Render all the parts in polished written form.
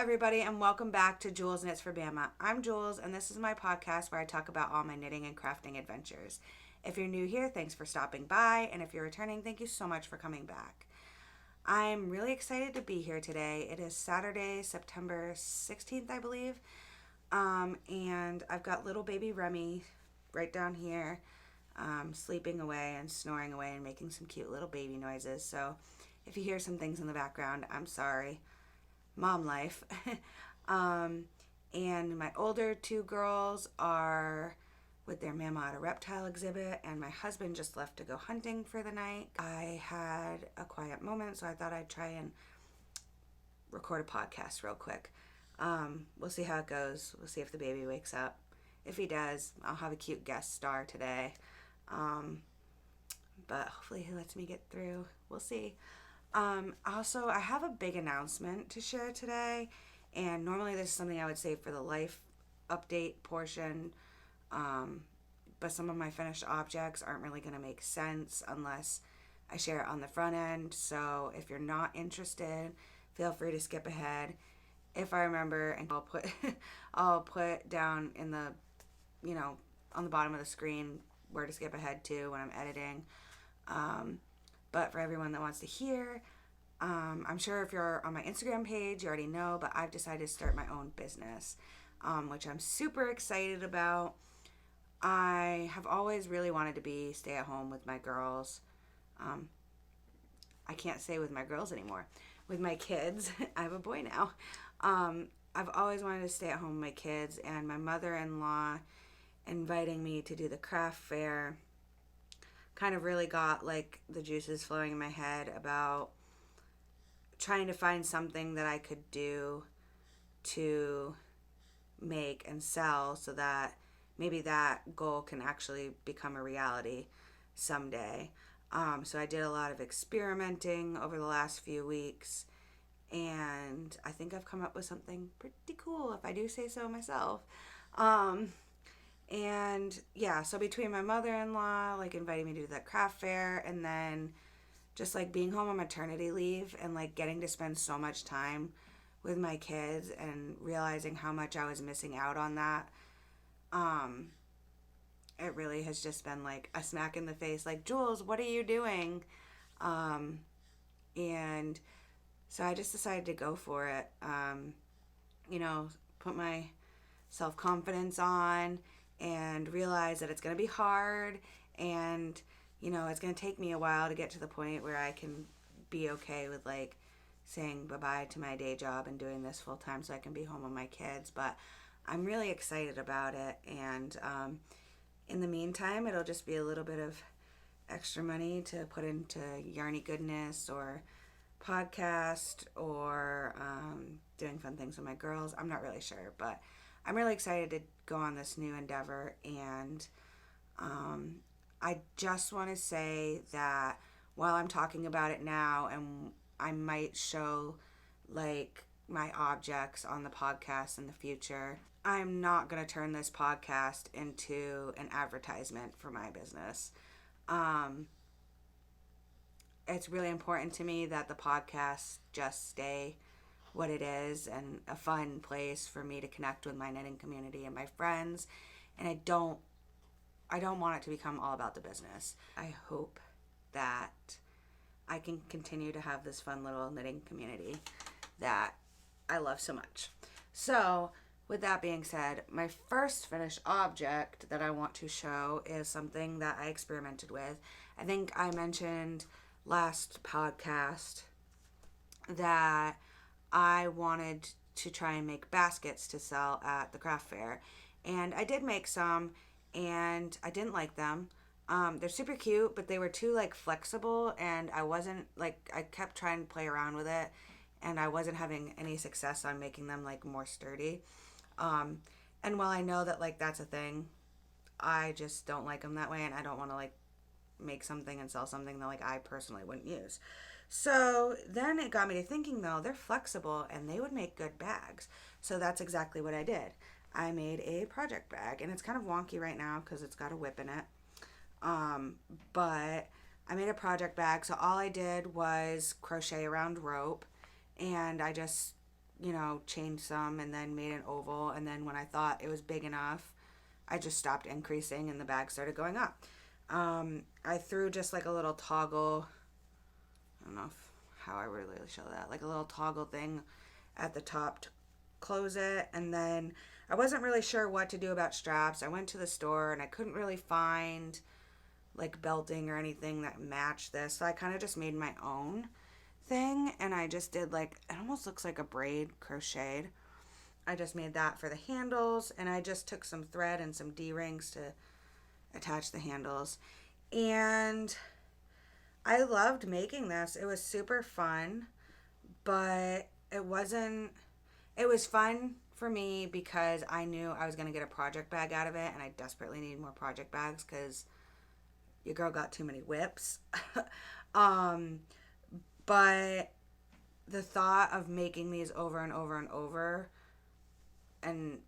everybody, and welcome back to Jewelsknitsforbamma. I'm Jules, and this is my podcast where I talk about all my knitting and crafting adventures. If you're new here, thanks for stopping by, and if you're returning, thank you so much for coming back. I'm really excited to be here today. It is Saturday, September 16th, I believe, and I've got little baby Remy right down here, sleeping away and snoring away and making some cute little baby noises. So if you hear some things in the background, I'm sorry. Mom life. And my older two girls are with their mama at a reptile exhibit, and my husband just left to go hunting for the night. I had a quiet moment, so I thought I'd try and record a podcast real quick. We'll see how it goes. We'll see if the baby wakes up. If he does, I'll have a cute guest star today. But hopefully he lets me get through. We'll see. Also, I have a big announcement to share today, and normally this is something I would save for the life update portion, but some of my finished objects aren't really going to make sense unless I share it on the front end. So if you're not interested, feel free to skip ahead. If I remember, and I'll put down in the, on the bottom of the screen where to skip ahead to when I'm editing. But for everyone that wants to hear, I'm sure if you're on my Instagram page, you already know, but I've decided to start my own business, which I'm super excited about. I have always really wanted to stay at home with my girls. I can't say with my girls anymore. With my kids. I have a boy now. I've always wanted to stay at home with my kids, and my mother-in-law inviting me to do the craft fair kind of really got like the juices flowing in my head about trying to find something that I could do to make and sell so that maybe that goal can actually become a reality someday. So I did a lot of experimenting over the last few weeks, and I think I've come up with something pretty cool, if I do say so myself. And yeah, so between my mother-in-law, like inviting me to do that craft fair, and then just like being home on maternity leave and like getting to spend so much time with my kids and realizing how much I was missing out on that, it really has just been like a smack in the face, like, Jules, what are you doing? And so I just decided to go for it, put my self-confidence on, and realize that it's going to be hard, and it's going to take me a while to get to the point where I can be okay with like saying bye-bye to my day job and doing this full time so I can be home with my kids. But I'm really excited about it, and in the meantime, it'll just be a little bit of extra money to put into Yarny Goodness or podcast or doing fun things with my girls. I'm not really sure, but I'm really excited to go on this new endeavor, and I just want to say that while I'm talking about it now, and I might show like my objects on the podcast in the future, I'm not going to turn this podcast into an advertisement for my business. It's really important to me that the podcast just stay what it is, and a fun place for me to connect with my knitting community and my friends. And I don't want it to become all about the business. I hope that I can continue to have this fun little knitting community that I love so much. So with that being said, my first finished object that I want to show is something that I experimented with. I think I mentioned last podcast that I wanted to try and make baskets to sell at the craft fair, and I did make some, and I didn't like them. They're super cute, but they were too like flexible, and I kept trying to play around with it, and I wasn't having any success on making them like more sturdy. And while I know that like that's a thing, I just don't like them that way, and I don't want to like make something and sell something that like I personally wouldn't use. So then it got me to thinking, though, they're flexible and they would make good bags. So that's exactly what I did. I made a project bag, and it's kind of wonky right now because it's got a whip in it. But I made a project bag. So all I did was crochet around rope, and I just changed some and then made an oval. And then when I thought it was big enough, I just stopped increasing and the bag started going up. I threw just like a little toggle. I don't know how I really show that. Like a little toggle thing at the top to close it. And then I wasn't really sure what to do about straps. I went to the store and I couldn't really find like belting or anything that matched this. So I kind of just made my own thing, and I just did like, it almost looks like a braid crocheted. I just made that for the handles, and I just took some thread and some D-rings to attach the handles. And I loved making this. It was super fun, but it was fun for me because I knew I was going to get a project bag out of it, and I desperately need more project bags because your girl got too many whips. But the thought of making these over and over and over and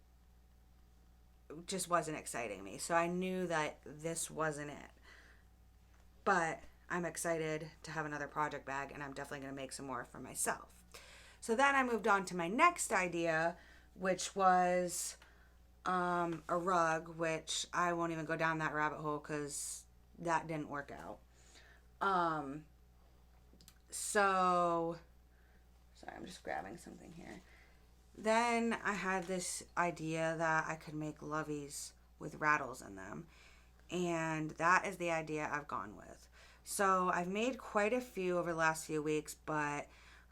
just wasn't exciting me. So I knew that this wasn't it. But I'm excited to have another project bag, and I'm definitely going to make some more for myself. So then I moved on to my next idea, which was a rug, which I won't even go down that rabbit hole because that didn't work out. So, sorry, I'm just grabbing something here. Then I had this idea that I could make loveys with rattles in them. And that is the idea I've gone with. So I've made quite a few over the last few weeks, but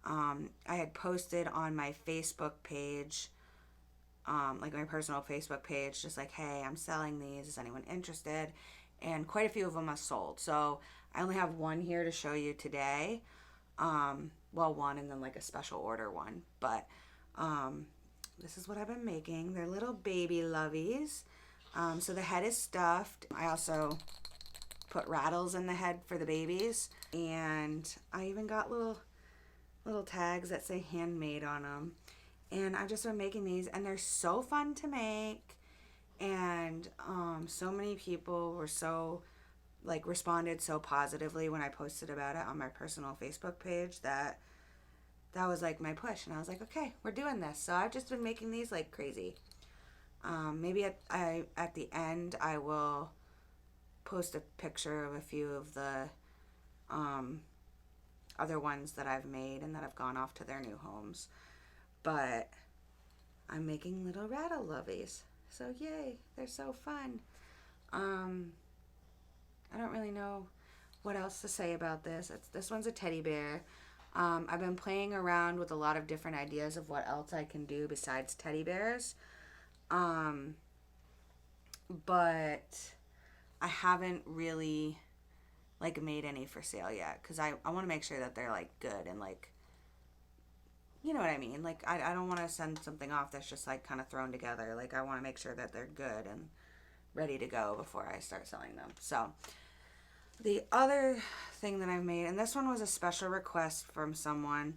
I had posted on my Facebook page, like my personal Facebook page, just like, hey, I'm selling these. Is anyone interested? And quite a few of them are sold. So I only have one here to show you today. One and then like a special order one. But this is what I've been making. They're little baby loveys. So the head is stuffed. I also put rattles in the head for the babies. And I even got little tags that say handmade on them. And I've just been making these, and they're so fun to make. And so many people were responded so positively when I posted about it on my personal Facebook page that was like my push. And I was like, okay, we're doing this. So I've just been making these like crazy. Maybe at the end I will post a picture of a few of the other ones that I've made and that have gone off to their new homes. But I'm making little rattle loveys. So yay, they're so fun. I don't really know what else to say about this. This one's a teddy bear. I've been playing around with a lot of different ideas of what else I can do besides teddy bears. But I haven't really made any for sale yet because I want to make sure that they're good and you know what I mean? I don't want to send something off that's just kind of thrown together. I want to make sure that they're good and ready to go before I start selling them. So the other thing that I've made, and this one was a special request from someone.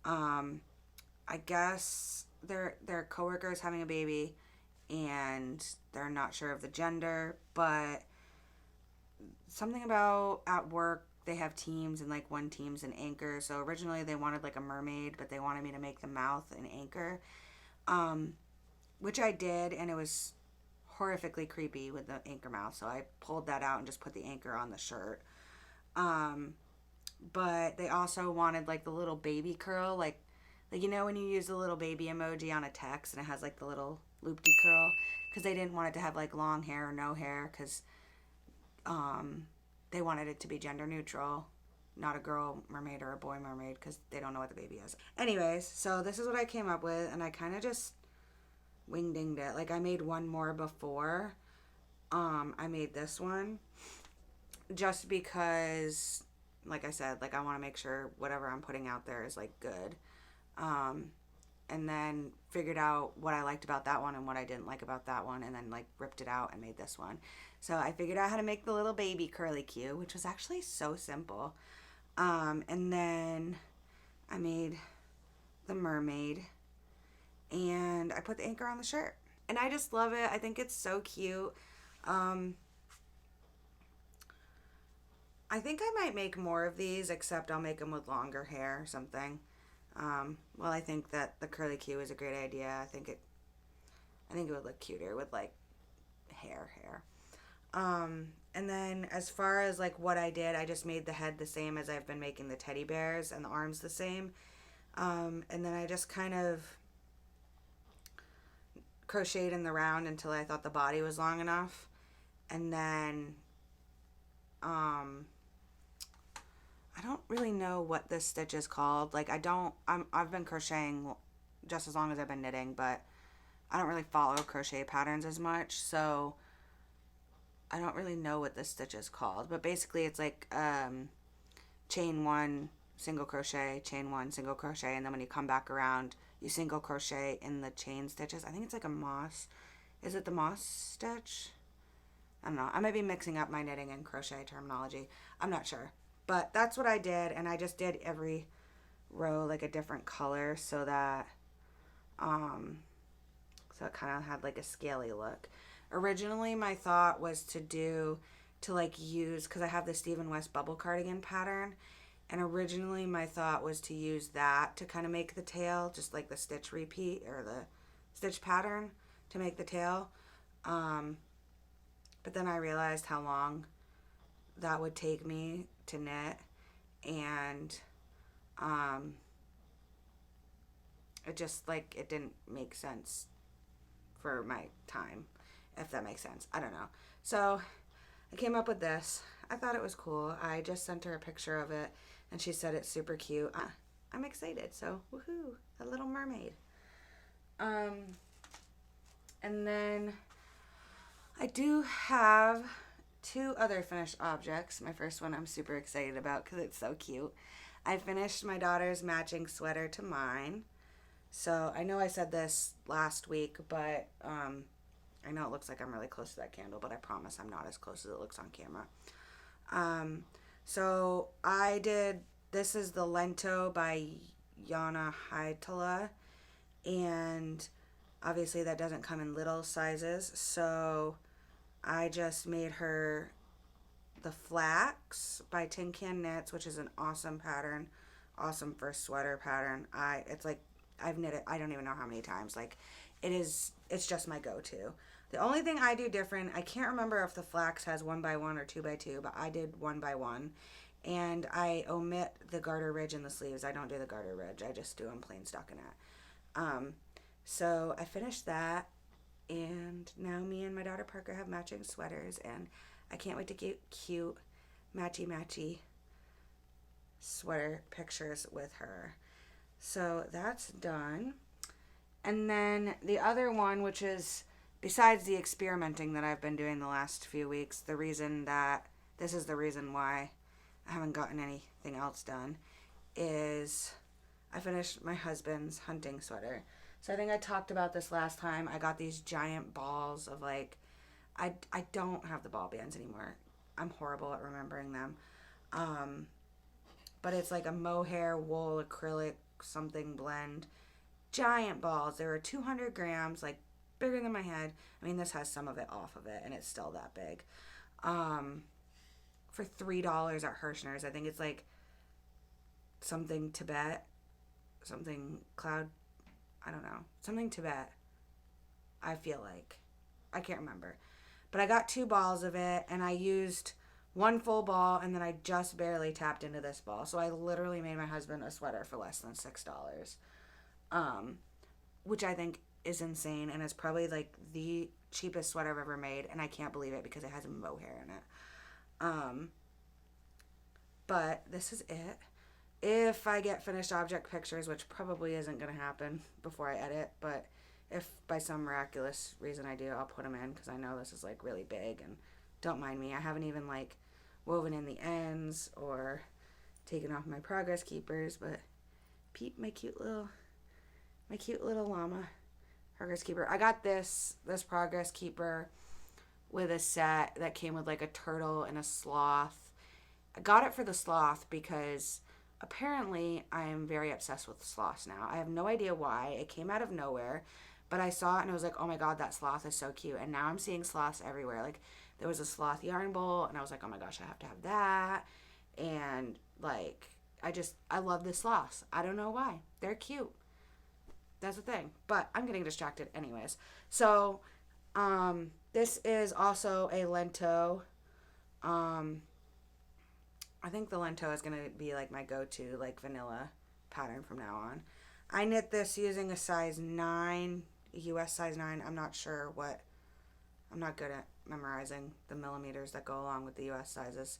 I guess their coworker is having a baby and they're not sure of the gender, but something about at work they have teams, and one team's an anchor. So originally they wanted a mermaid, but they wanted me to make the mouth an anchor, which I did, and it was horrifically creepy with the anchor mouth. So I pulled that out and just put the anchor on the shirt. But they also wanted the little baby curl, when you use the little baby emoji on a text and it has the little loopy curl, because they didn't want it to have long hair or no hair, because they wanted it to be gender neutral, not a girl mermaid or a boy mermaid, because they don't know what the baby is. Anyways, so this is what I came up with, and I kind of just wing-dinged it. I made one more before I made this one, just because, like I said, I want to make sure whatever I'm putting out there is good. And then figured out what I liked about that one and what I didn't like about that one, and then ripped it out and made this one. So I figured out how to make the little baby curly Q, which was actually so simple. And then I made the mermaid, and I put the anchor on the shirt. And I just love it. I think it's so cute. I think I might make more of these, except I'll make them with longer hair or something. Well, I think that the curly Q is a great idea. I think it would look cuter with like hair. And then as far as like what I did, I just made the head the same as I've been making the teddy bears and the arms the same. And then I just kind of crocheted in the round until I thought the body was long enough. And then, I don't really know what this stitch is called. Like I've been crocheting just as long as I've been knitting, but I don't really follow crochet patterns as much. So I don't really know what this stitch is called, but basically it's like chain one, single crochet, chain one, single crochet, and then when you come back around, you single crochet in the chain stitches. I think it's like a moss. Is it the moss stitch? I don't know. I might be mixing up my knitting and crochet terminology. I'm not sure. But that's what I did, and I just did every row like a different color so that so it kind of had like a scaly look. Originally, my thought was to use, because I have the Stephen West bubble cardigan pattern, and originally my thought was to use that to kind of make the tail, just like the stitch repeat or the stitch pattern to make the tail. But then I realized how long that would take me to knit, and it didn't make sense for my time, if that makes sense. I don't know. So I came up with this. I thought it was cool. I just sent her a picture of it, and she said it's super cute. I'm excited. So woohoo, a little mermaid. And then I do have 2 other finished objects. My first one I'm super excited about because it's so cute. I finished my daughter's matching sweater to mine. So I know I said this last week, but I know it looks like I'm really close to that candle, but I promise I'm not as close as it looks on camera. So this is the Lento by Yana Haitala, and obviously that doesn't come in little sizes, so I just made her the Flax by Tin Can Knits, which is an awesome pattern, awesome first sweater pattern. I've knit it, I don't even know how many times. Like, it's just my go-to. The only thing I do different, I can't remember if the Flax has 1x1 or 2x2, but I did 1x1. And I omit the garter ridge in the sleeves. I don't do the garter ridge. I just do them plain stockinette. So I finished that, and now me and my daughter Parker have matching sweaters, and I can't wait to get cute matchy sweater pictures with her. So that's done. And then the other one, which is besides the experimenting that I've been doing the last few weeks, this is the reason why I haven't gotten anything else done, is I finished my husband's hunting sweater. So I think I talked about this last time. I got these giant balls of I don't have the ball bands anymore. I'm horrible at remembering them. But it's like a mohair, wool, acrylic, something blend. Giant balls. They were 200 grams, like bigger than my head. I mean, this has some of it off of it, and it's still that big. For $3 at Hirschner's. I think it's like something Tibet, something cloud, I don't know, something Tibet, I feel like. I can't remember. But I got 2 balls of it, and I used 1 full ball, and then I just barely tapped into this ball. So I literally made my husband a sweater for less than $6. Which I think is insane, and it's probably like the cheapest sweater I've ever made, and I can't believe it because it has mohair in it. But this is it. If I get finished object pictures, which probably isn't going to happen before I edit, but if by some miraculous reason I do, I'll put them in because I know this is like really big, and don't mind me. I haven't even like woven in the ends or taken off my progress keepers, but peep my cute little llama progress keeper. I got this progress keeper with a set that came with like a turtle and a sloth. I got it for the sloth because apparently I am very obsessed with sloths now. I have no idea why. It came out of nowhere, but I saw it and I was like, oh my god, that sloth is so cute. And now I'm seeing sloths everywhere. Like, there was a sloth yarn bowl, and I was like, oh my gosh, I have to have that. And like, I love the sloths. I don't know why. They're cute. That's the thing. But I'm getting distracted anyways. So, this is also a Lento. I think the Lento is going to be like my go-to, like vanilla pattern from now on. I knit this using a size 9, US size 9. I'm not good at memorizing the millimeters that go along with the US sizes.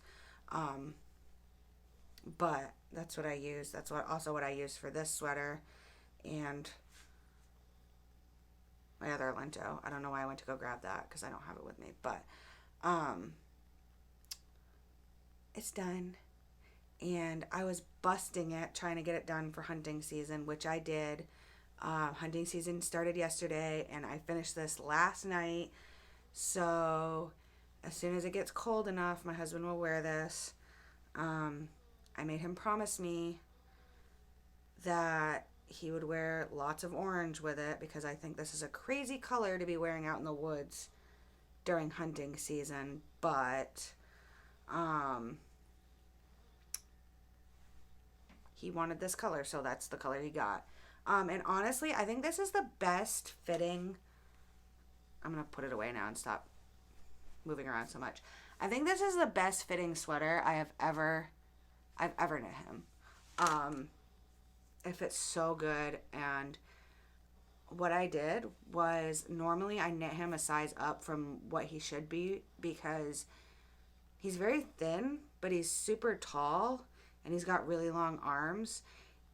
But that's what I use. That's what I use for this sweater and my other Lento. I don't know why I went to go grab that because I don't have it with me. But it's done. And I was busting it trying to get it done for hunting season, which I did. Hunting season started yesterday, and I finished this last night. So as soon as it gets cold enough, my husband will wear this. I made him promise me that he would wear lots of orange with it because I think this is a crazy color to be wearing out in the woods during hunting season. But he wanted this color, so that's the color he got. And honestly, I think this is the best fitting. I'm going to put it away now and stop moving around so much. I think this is the best fitting sweater I've ever knit him. It fits so good. And what I did was, normally I knit him a size up from what he should be because he's very thin, but he's super tall and he's got really long arms.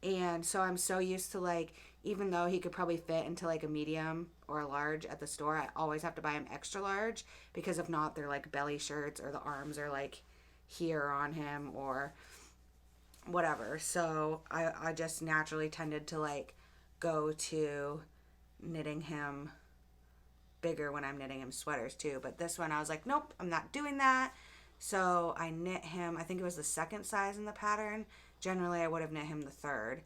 And so I'm so used to, like, even though he could probably fit into like a medium or a large at the store, I always have to buy him extra large because if not, they're like belly shirts or the arms are like here on him or whatever. So I just naturally tended to like go to knitting him bigger when I'm knitting him sweaters too. But this one I was like, nope, I'm not doing that. So I knit him, I think it was the second size in the pattern. Generally, I would have knit him the third,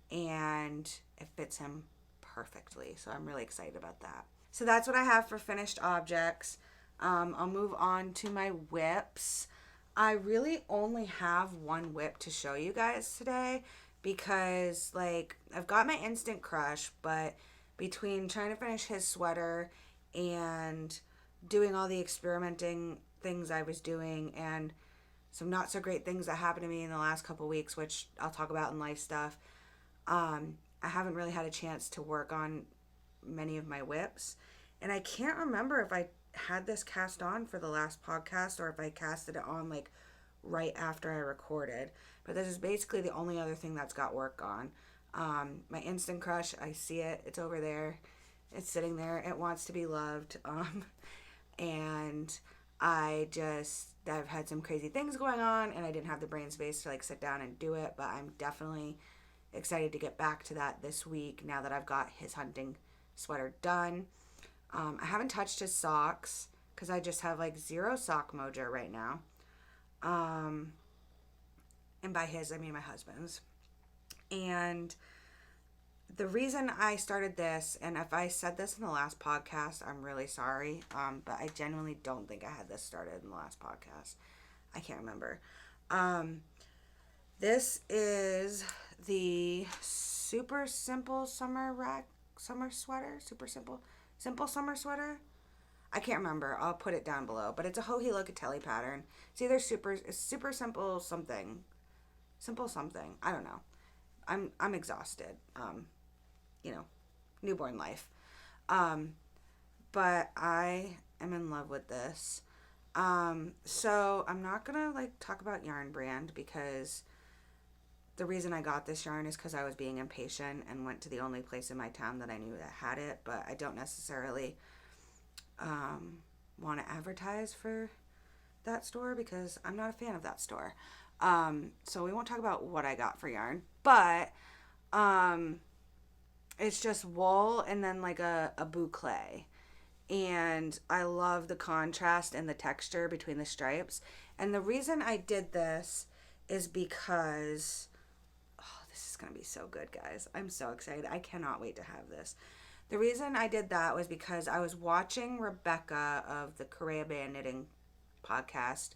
and it fits him perfectly. So I'm really excited about that. So that's what I have for finished objects. I'll move on to my whips. I really only have one whip to show you guys today because, like, I've got my instant crush, but between trying to finish his sweater and doing all the experimenting things I was doing and some not so great things that happened to me in the last couple weeks, which I'll talk about in life stuff, I haven't really had a chance to work on many of my whips. And I can't remember if I had this cast on for the last podcast or if I casted it on like right after I recorded. But this is basically the only other thing that's got work on. My instant crush, I see it. It's over there. It's sitting there. It wants to be loved. And I've had some crazy things going on and I didn't have the brain space to like sit down and do it, but I'm definitely excited to get back to that this week now that I've got his hunting sweater done. I haven't touched his socks because I just have like zero sock mojo right now. And by his, I mean my husband's. And the reason I started this, and if I said this in the last podcast, I'm really sorry, but I genuinely don't think I had this started in the last podcast. I can't remember. This is the super simple summer sweater. Super simple summer sweater. I can't remember. I'll put it down below. But it's a Joji Locatelli pattern. It's either super simple something. Simple something. I don't know. I'm exhausted. Newborn life. But I am in love with this. So I'm not gonna like talk about yarn brand because the reason I got this yarn is because I was being impatient and went to the only place in my town that I knew that had it, but I don't necessarily want to advertise for that store because I'm not a fan of that store. So we won't talk about what I got for yarn, but it's just wool and then like a boucle. And I love the contrast and the texture between the stripes. And the reason I did this is because, this is going to be so good, guys. I'm so excited. I cannot wait to have this. The reason I did that was because I was watching Rebecca of the Correa Band Knitting podcast.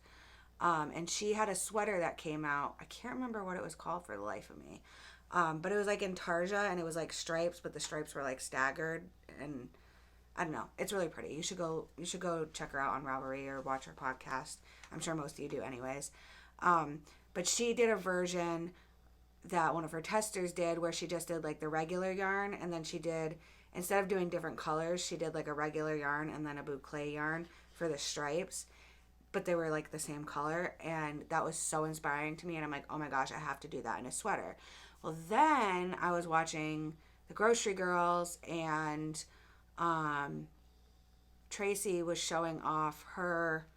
And she had a sweater that came out. I can't remember what it was called for the life of me. But it was like intarsia, and it was like stripes, but the stripes were like staggered, and I don't know. It's really pretty. You should go check her out on Ravelry or watch her podcast. I'm sure most of you do anyways. But she did a version that one of her testers did where she just did like the regular yarn, and then she did, instead of doing different colors, she did like a regular yarn and then a boucle yarn for the stripes, but they were like the same color, and that was so inspiring to me, and I'm like, oh my gosh, I have to do that in a sweater. Well, then I was watching the Grocery Girls, and Tracy was showing off her,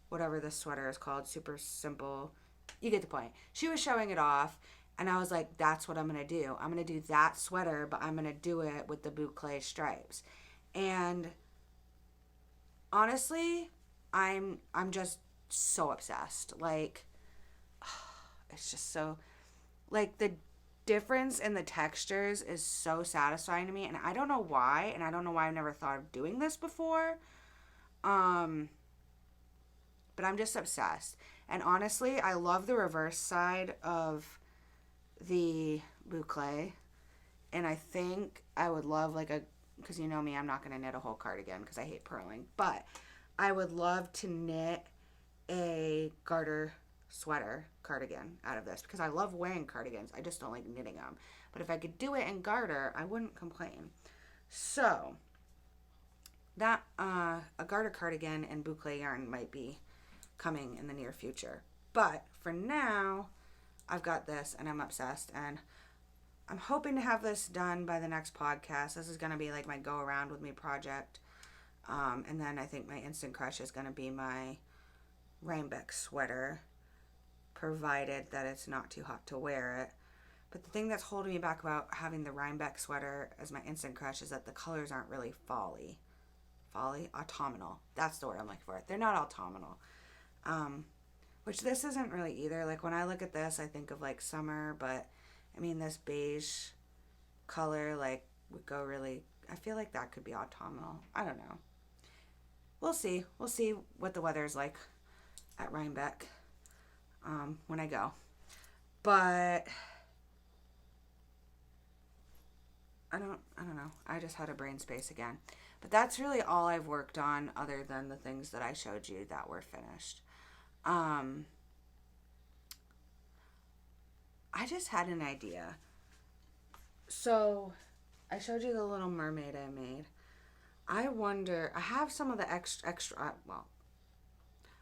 whatever this sweater is called, super simple, you get the point. She was showing it off, and I was like, that's what I'm going to do. I'm going to do that sweater, but I'm going to do it with the boucle stripes. And honestly, I'm just so obsessed. Like, it's just so, like, the difference in the textures is so satisfying to me, and I don't know why, and I don't know why I've never thought of doing this before. But I'm just obsessed. And honestly, I love the reverse side of the boucle, and I think I would love like a, because you know me, I'm not going to knit a whole cardigan because I hate purling, but I would love to knit a garter sweater cardigan out of this because I love wearing cardigans. I just don't like knitting them. But if I could do it in garter, I wouldn't complain. So that a garter cardigan and boucle yarn might be coming in the near future. But for now, I've got this and I'm obsessed, and I'm hoping to have this done by the next podcast. This is going to be like my go around with me project. And then I think my instant crush is going to be my Rhinebeck sweater, provided that it's not too hot to wear it. But the thing that's holding me back about having the Rhinebeck sweater as my instant crush is that the colors aren't really autumnal. That's the word I'm looking for. They're not autumnal. Which this isn't really either. Like when I look at this, I think of like summer, but I mean this beige color like would go really, I feel like that could be autumnal. I don't know. We'll see. We'll see what the weather is like at Rhinebeck when I go. But I don't know. I just had a brain space again. But that's really all I've worked on other than the things that I showed you that were finished. I just had an idea. So I showed you the little mermaid I made. I wonder, I have some of the extra, well,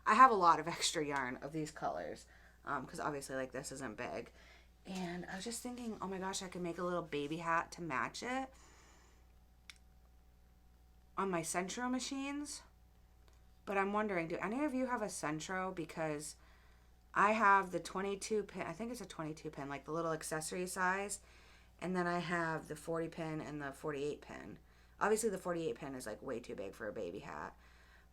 I have a lot of extra yarn of these colors, because obviously like this isn't big. And I was just thinking, oh my gosh, I could make a little baby hat to match it on my Centro machines. But I'm wondering, do any of you have a Centro? Because I have the 22 pin, I think it's a 22 pin, like the little accessory size. And then I have the 40 pin and the 48 pin. Obviously the 48 pin is like way too big for a baby hat.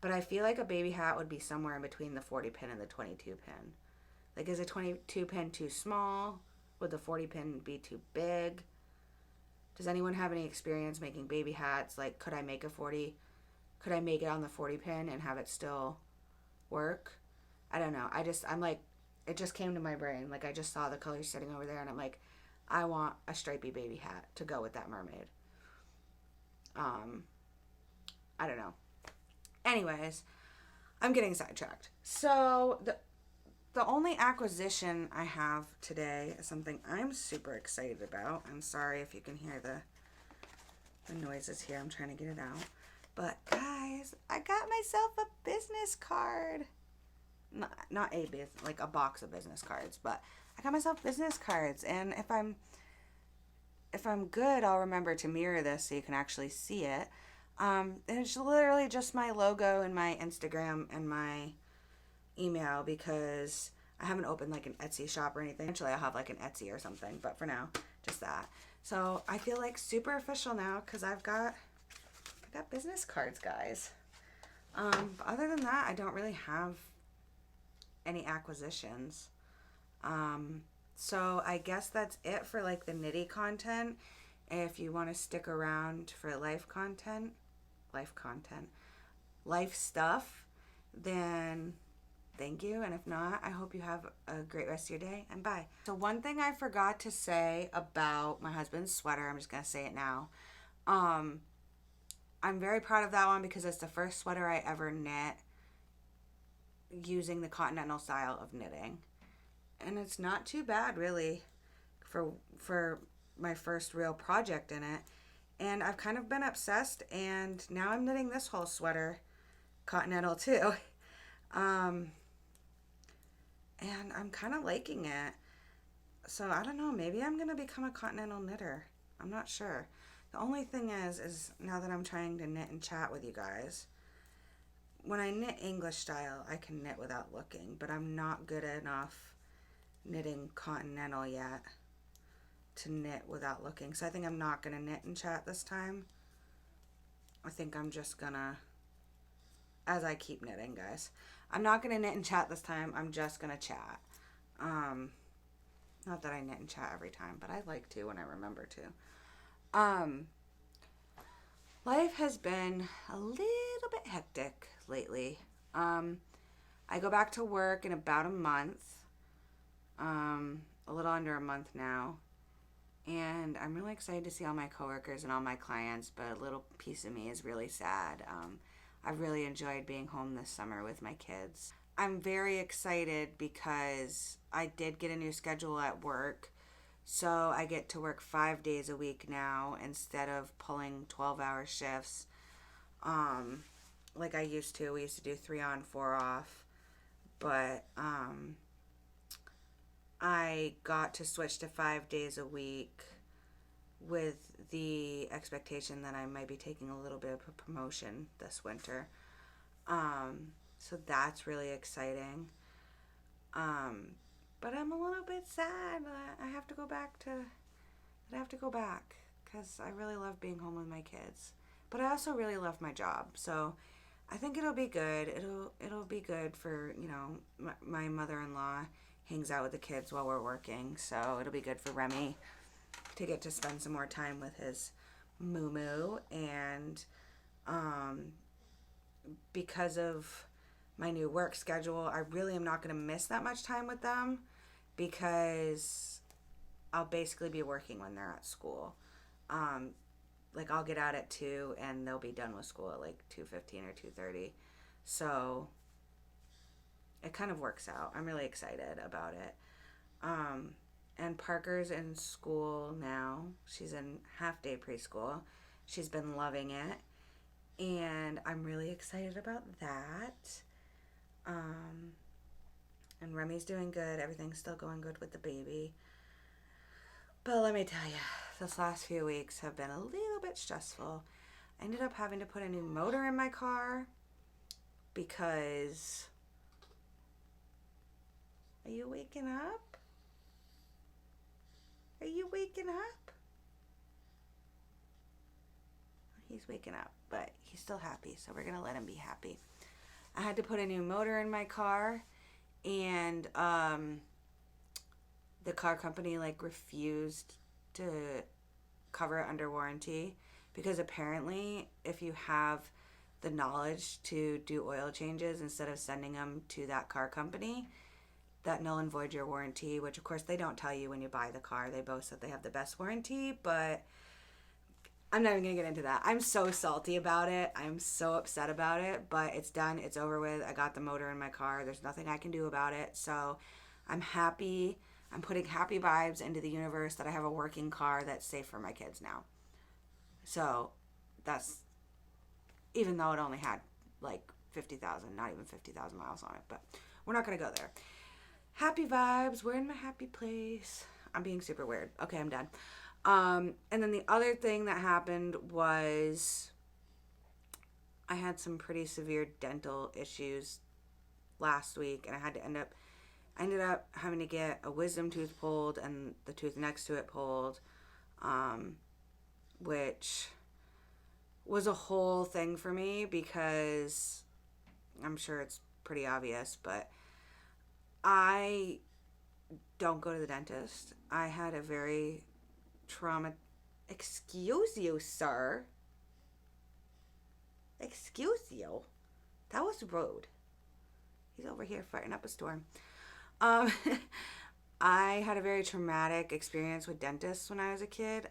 But I feel like a baby hat would be somewhere in between the 40 pin and the 22 pin. Like, is a 22 pin too small? Would the 40 pin be too big? Does anyone have any experience making baby hats? Like, could I make it on the 40 pin and have it still work? I don't know. I'm like, it just came to my brain. Like, I just saw the colors sitting over there and I'm like, I want a stripy baby hat to go with that mermaid. I don't know. Anyways, I'm getting sidetracked. So the only acquisition I have today is something I'm super excited about. I'm sorry if you can hear the noises here. I'm trying to get it out. But guys, I got myself a business card. Not a business, like a box of business cards, but I got myself business cards. And if I'm good, I'll remember to mirror this so you can actually see it. It's literally just my logo and my Instagram and my email, because I haven't opened like an Etsy shop or anything. Eventually I'll have like an Etsy or something, but for now, just that. So I feel like super official now because I got business cards, guys. But other than that, I don't really have any acquisitions. So I guess that's it for like the nitty content. If you want to stick around for life stuff, then thank you. And if not, I hope you have a great rest of your day, and bye. So one thing I forgot to say about my husband's sweater, I'm just going to say it now. I'm very proud of that one because it's the first sweater I ever knit using the continental style of knitting. And it's not too bad, really, for my first real project in it. And I've kind of been obsessed, and now I'm knitting this whole sweater continental too. And I'm kind of liking it. So I don't know, maybe I'm going to become a continental knitter. I'm not sure. The only thing is now that I'm trying to knit and chat with you guys, when I knit English style, I can knit without looking, but I'm not good enough knitting continental yet to knit without looking. So I think I'm not going to knit and chat this time. I think I'm just going to, as I keep knitting, guys, I'm not going to knit and chat this time. I'm just going to chat. Not that I knit and chat every time, but I like to when I remember to. Life has been a little bit hectic lately. I go back to work in about a month, a little under a month now, and I'm really excited to see all my coworkers and all my clients, but a little piece of me is really sad. I've really enjoyed being home this summer with my kids. I'm very excited because I did get a new schedule at work. So I get to work 5 days a week now instead of pulling 12-hour shifts like I used to. We used to do 3 on, 4 off. But I got to switch to 5 days a week with the expectation that I might be taking a little bit of a promotion this winter. So that's really exciting. But I'm a little bit sad that I have to go back because I really love being home with my kids. But I also really love my job. So I think it'll be good. It'll be good for, my mother-in-law hangs out with the kids while we're working. So it'll be good for Remy to get to spend some more time with his moo-moo. And because of my new work schedule, I really am not going to miss that much time with them because I'll basically be working when they're at school. I'll get out at 2 and they'll be done with school at 2:15 or 2:30. So it kind of works out. I'm really excited about it. And Parker's in school now. She's in half-day preschool. She's been loving it. And I'm really excited about that. And Remy's doing good. Everything's still going good with the baby. But let me tell you, this last few weeks have been a little bit stressful. I ended up having to put a new motor in my car because... Are you waking up? Are you waking up? He's waking up, but he's still happy, so we're going to let him be happy. I had to put a new motor in my car, and the car company refused to cover it under warranty because apparently if you have the knowledge to do oil changes instead of sending them to that car company, that null and void your warranty, which of course they don't tell you when you buy the car. They boast that they have the best warranty, but I'm not even going to get into that. I'm so salty about it. I'm so upset about it, but it's done. It's over with. I got the motor in my car. There's nothing I can do about it. So I'm happy. I'm putting happy vibes into the universe that I have a working car that's safe for my kids now. So that's, even though it only had 50,000, not even 50,000 miles on it, but we're not going to go there. Happy vibes. We're in my happy place. I'm being super weird. Okay, I'm done. And then the other thing that happened was I had some pretty severe dental issues last week, and I ended up having to get a wisdom tooth pulled and the tooth next to it pulled, which was a whole thing for me because I'm sure it's pretty obvious, but I don't go to the dentist. I had a very excuse you, sir. Excuse you. That was rude. He's over here fighting up a storm. Um, I had a very traumatic experience with dentists when I was a kid.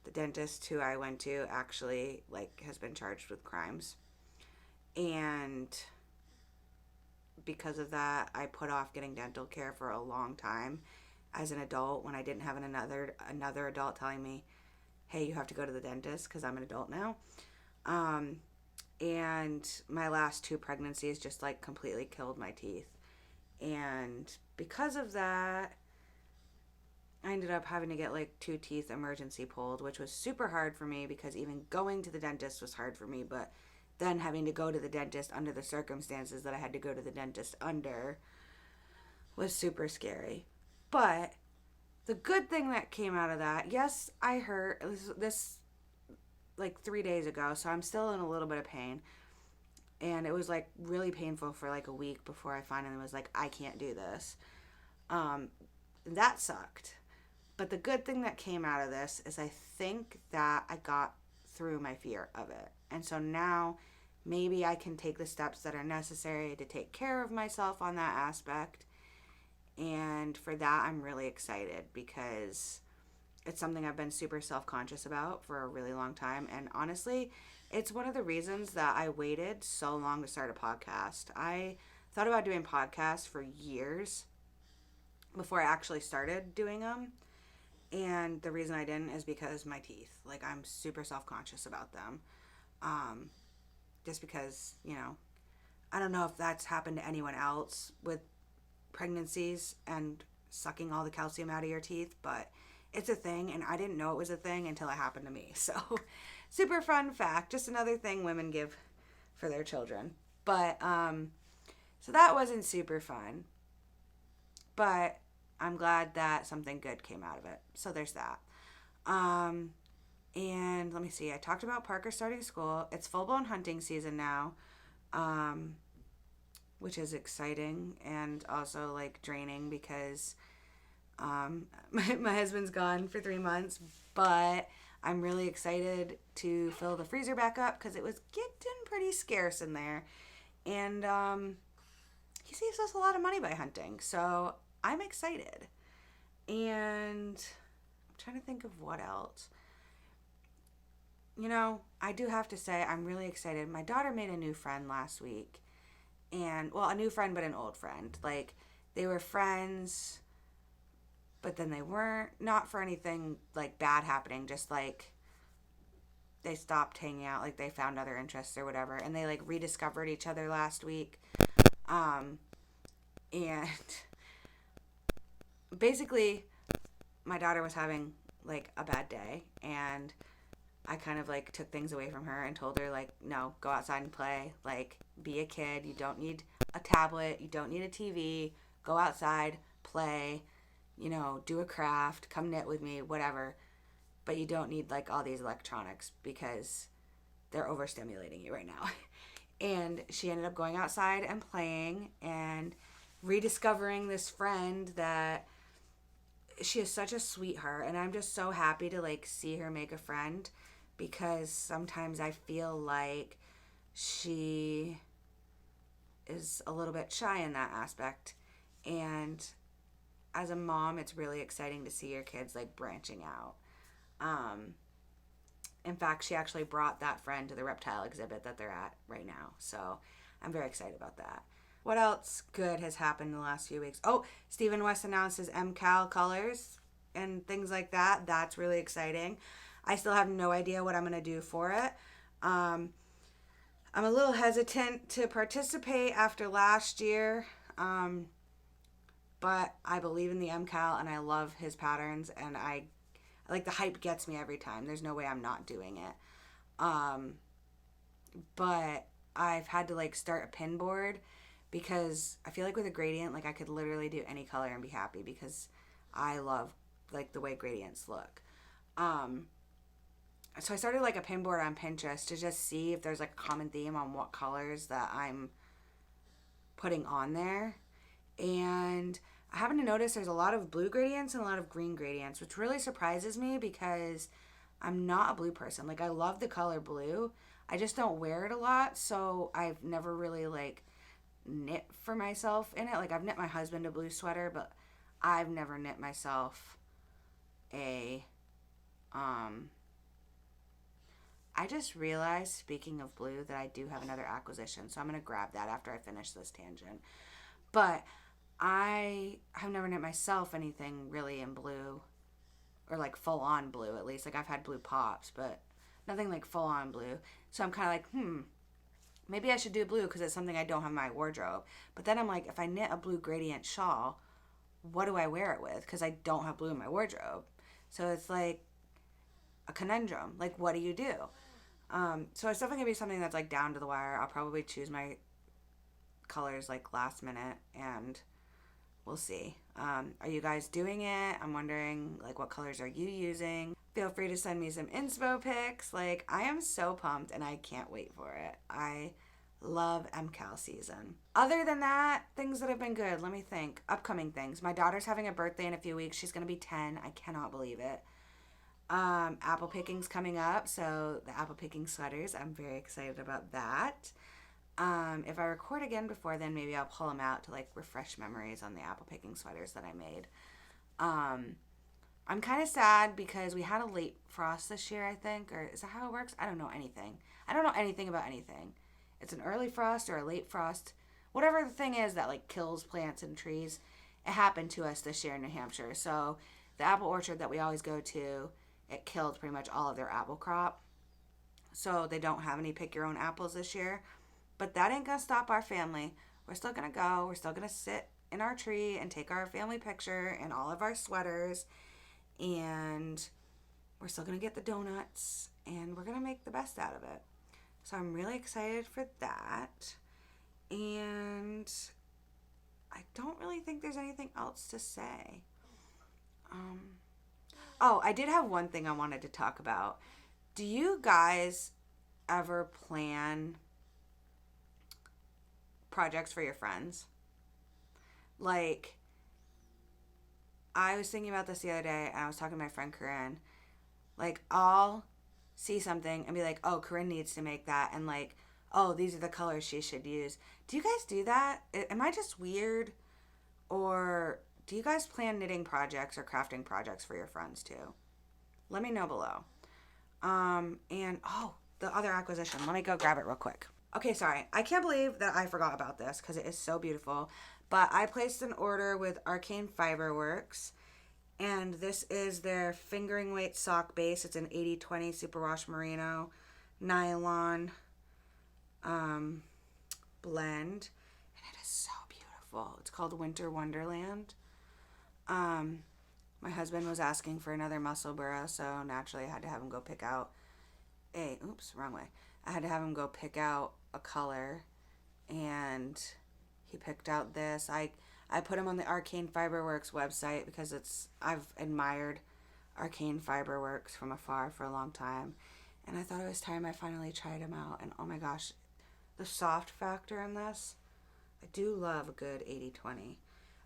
The dentist who I went to actually has been charged with crimes, and because of that, I put off getting dental care for a long time as an adult when I didn't have another adult telling me, hey, you have to go to the dentist because I'm an adult now. And my last 2 pregnancies just completely killed my teeth. And because of that, I ended up having to get 2 teeth emergency pulled, which was super hard for me because even going to the dentist was hard for me. But then having to go to the dentist under the circumstances that I had to go to the dentist under was super scary. But the good thing that came out of that, yes, I hurt this 3 days ago, so I'm still in a little bit of pain. And it was really painful for a week before I finally was I can't do this. That sucked. But the good thing that came out of this is I think that I got through my fear of it. And so now maybe I can take the steps that are necessary to take care of myself on that aspect. And for that, I'm really excited because it's something I've been super self-conscious about for a really long time. And honestly, it's one of the reasons that I waited so long to start a podcast. I thought about doing podcasts for years before I actually started doing them. And the reason I didn't is because my teeth. I'm super self-conscious about them. Just because, I don't know if that's happened to anyone else with pregnancies and sucking all the calcium out of your teeth, but it's a thing, and I didn't know it was a thing until it happened to me. So, super fun fact. Just another thing women give for their children. But, so that wasn't super fun. But I'm glad that something good came out of it. So there's that. And let me see. I talked about Parker starting school. It's full-blown hunting season now, which is exciting and also draining because my husband's gone for 3 months. But I'm really excited to fill the freezer back up because it was getting pretty scarce in there. And he saves us a lot of money by hunting. So I'm excited. And I'm trying to think of what else. I do have to say I'm really excited. My daughter made a new friend last week. And, well, a new friend, but an old friend. They were friends, but then they weren't. Not for anything, bad happening. Just, they stopped hanging out. They found other interests or whatever. And they, rediscovered each other last week. And basically, my daughter was having, a bad day. And I kind of, took things away from her and told her, no, go outside and play. Be a kid. You don't need a tablet. You don't need a TV. Go outside, play, do a craft, come knit with me, whatever. But you don't need, all these electronics because they're overstimulating you right now. And she ended up going outside and playing and rediscovering this friend that she is such a sweetheart. And I'm just so happy to, see her make a friend because sometimes I feel like she is a little bit shy in that aspect. And as a mom, it's really exciting to see your kids branching out. In fact, she actually brought that friend to the reptile exhibit that they're at right now. So I'm very excited about that. What else good has happened in the last few weeks? Oh, Stephen West announced his MCAL colors and things like that. That's really exciting. I still have no idea what I'm going to do for it. I'm a little hesitant to participate after last year, but I believe in the MCAL and I love his patterns, and I the hype gets me every time. There's no way I'm not doing it. But I've had to start a pin board because I feel with a gradient, I could literally do any color and be happy because I love the way gradients look. So I started a pin board on Pinterest to just see if there's a common theme on what colors that I'm putting on there. And I happen to notice there's a lot of blue gradients and a lot of green gradients, which really surprises me because I'm not a blue person. I love the color blue. I just don't wear it a lot, so I've never really knit for myself in it. Like, I've knit my husband a blue sweater, but I've never knit myself a, I just realized, speaking of blue, that I do have another acquisition, so I'm going to grab that after I finish this tangent. But I have never knit myself anything really in blue, or like full on blue at least. Like, I've had blue pops, but nothing like full on blue. So I'm kind of like, maybe I should do blue because it's something I don't have in my wardrobe. But then I'm like, if I knit a blue gradient shawl, what do I wear it with? Because I don't have blue in my wardrobe. So it's like a conundrum. Like, what do you do? So it's definitely going to be something that's like down to the wire. I'll probably choose my colors like last minute, and we'll see. Are you guys doing it? I'm wondering, like, what colors are you using? Feel free to send me some inspo pics. Like, I am so pumped and I can't wait for it. I love MCAL season. Other than that, things that have been good. Let me think. Upcoming things. My daughter's having a birthday in a few weeks. She's going to be 10. I cannot believe it. Apple picking's coming up, so the apple picking sweaters, I'm very excited about that. If I record again before then, maybe I'll pull them out to like refresh memories on the apple picking sweaters that I made. I'm kind of sad because we had a late frost this year, I think, or is that how it works? I don't know anything. I don't know anything about anything. It's an early frost or a late frost. Whatever the thing is that like kills plants and trees, it happened to us this year in New Hampshire. So the apple orchard that we always go to, it killed pretty much all of their apple crop. So they don't have any pick your own apples this year. But that ain't gonna stop our family. We're still gonna go. We're still gonna sit in our tree and take our family picture and all of our sweaters. And we're still gonna get the donuts. And we're gonna make the best out of it. So I'm really excited for that. And I don't really think there's anything else to say. Oh, I did have one thing I wanted to talk about. Do you guys ever plan projects for your friends? Like, I was thinking about this the other day, and I was talking to my friend Corinne. Like, I'll see something and be like, oh, Corinne needs to make that, and like, oh, these are the colors she should use. Do you guys do that? Am I just weird? Or do you guys plan knitting projects or crafting projects for your friends too? Let me know below. And the other acquisition. Let me go grab it real quick. Okay, sorry. I can't believe that I forgot about this because it is so beautiful. But I placed an order with Arcane Fiberworks. And this is their fingering weight sock base. It's an 80-20 superwash merino nylon blend. And it is so beautiful. It's called Winter Wonderland. My husband was asking for another muscle burra, so naturally I had to have him go pick out I had to have him go pick out a color, and he picked out this. I put him on the Arcane Fiberworks website because I've admired Arcane Fiberworks from afar for a long time, and I thought it was time I finally tried him out, and oh my gosh, the soft factor in this, I do love a good 80-20,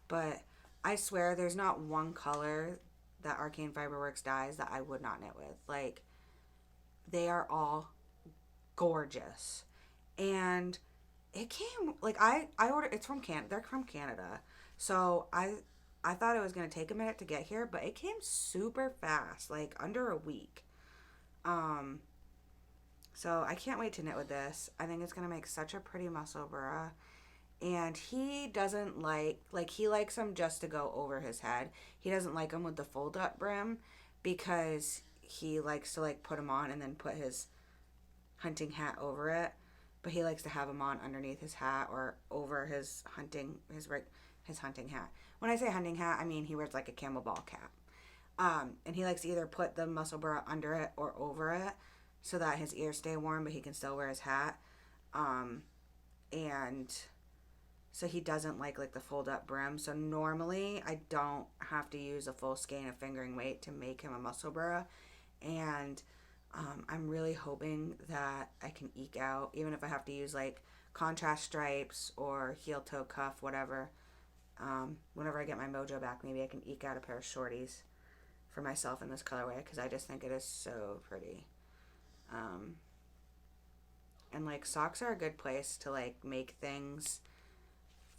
but I swear there's not one color that Arcane Fiberworks dyes that I would not knit with. Like, they are all gorgeous. And it came, like, I ordered, it's from Canada, they're from Canada. So I thought it was going to take a minute to get here, but it came super fast, like under a week. So I can't wait to knit with this. I think it's going to make such a pretty muscle burra. And he doesn't he likes them just to go over his head. He doesn't like them with the fold up brim because he likes to like put them on and then put his hunting hat over it. But he likes to have them on underneath his hat or over his hunting hat. When I say hunting hat, I mean he wears like a camel ball cap. And he likes to either put the muscle burra under it or over it so that his ears stay warm but he can still wear his hat. And so he doesn't like the fold up brim. So normally I don't have to use a full skein of fingering weight to make him a muscle burra. And I'm really hoping that I can eke out, even if I have to use like contrast stripes or heel toe cuff, whatever. Whenever I get my mojo back, maybe I can eke out a pair of shorties for myself in this colorway because I just think it is so pretty. And like socks are a good place to like make things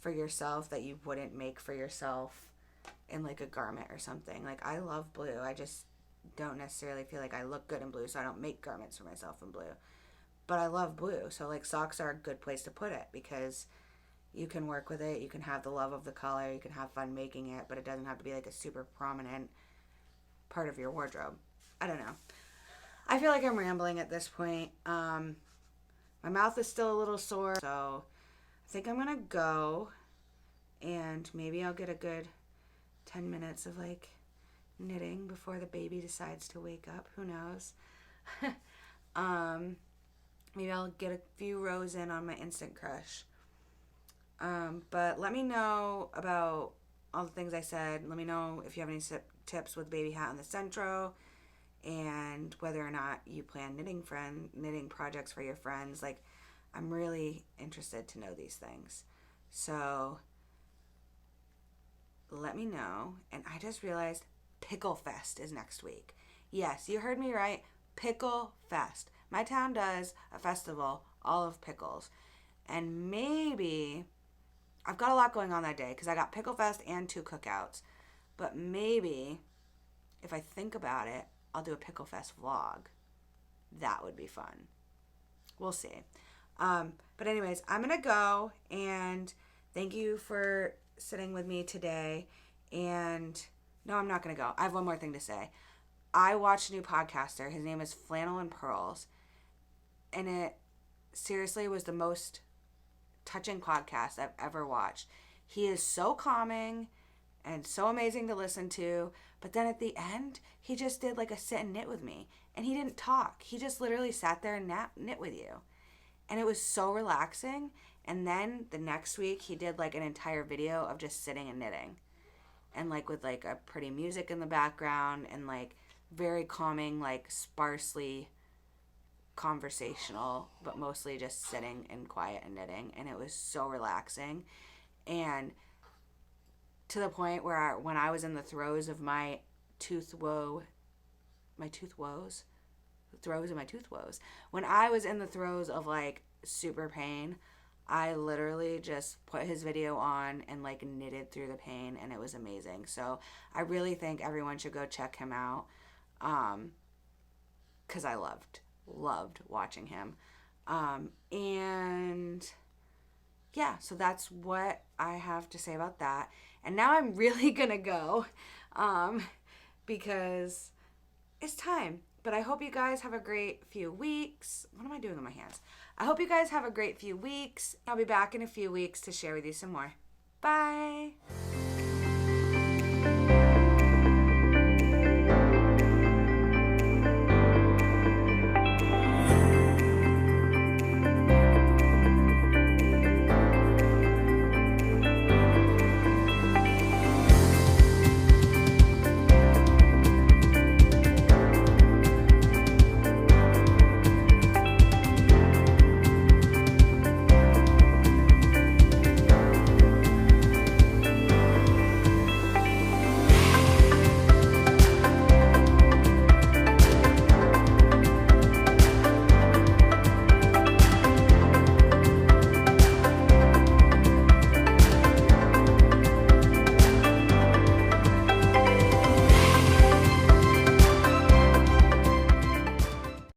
for yourself that you wouldn't make for yourself in like a garment or something. Like, I love blue. I just don't necessarily feel like I look good in blue, so I don't make garments for myself in blue. But I love blue, so like socks are a good place to put it because you can work with it, you can have the love of the color, you can have fun making it, but it doesn't have to be like a super prominent part of your wardrobe. I don't know. I feel like I'm rambling at this point. My mouth is still a little sore, so I think I'm gonna go and maybe I'll get a good 10 minutes of like knitting before the baby decides to wake up. Who knows? Maybe I'll get a few rows in on my Instant Crush. But let me know about all the things I said. Let me know if you have any tips with baby hat and the Centro, and whether or not you plan knitting projects for your friends. Like, I'm really interested to know these things. So let me know. And I just realized Pickle Fest is next week. Yes, you heard me right. Pickle Fest. My town does a festival all of pickles. And maybe, I've got a lot going on that day because I got Pickle Fest and 2 cookouts. But maybe, if I think about it, I'll do a Pickle Fest vlog. That would be fun. We'll see. But anyways, I'm going to go, and thank you for sitting with me today. And no, I'm not going to go. I have one more thing to say. I watched a new podcaster. His name is Flannel and Pearls. And it seriously was the most touching podcast I've ever watched. He is so calming and so amazing to listen to. But then at the end, he just did like a sit and knit with me. And he didn't talk. He just literally sat there and knit with you. And it was so relaxing. And then the next week, he did like an entire video of just sitting and knitting. And like with like a pretty music in the background and like very calming, like sparsely conversational, but mostly just sitting and quiet and knitting. And it was so relaxing. And to the point where when I was in the throes of my tooth woes, when I was in the throes of like super pain, I literally just put his video on and like knitted through the pain, and it was amazing. So I really think everyone should go check him out, because I loved watching him. And yeah, so that's what I have to say about that. And now I'm really gonna go, because it's time. But I hope you guys have a great few weeks. What am I doing with my hands? I hope you guys have a great few weeks. I'll be back in a few weeks to share with you some more. Bye.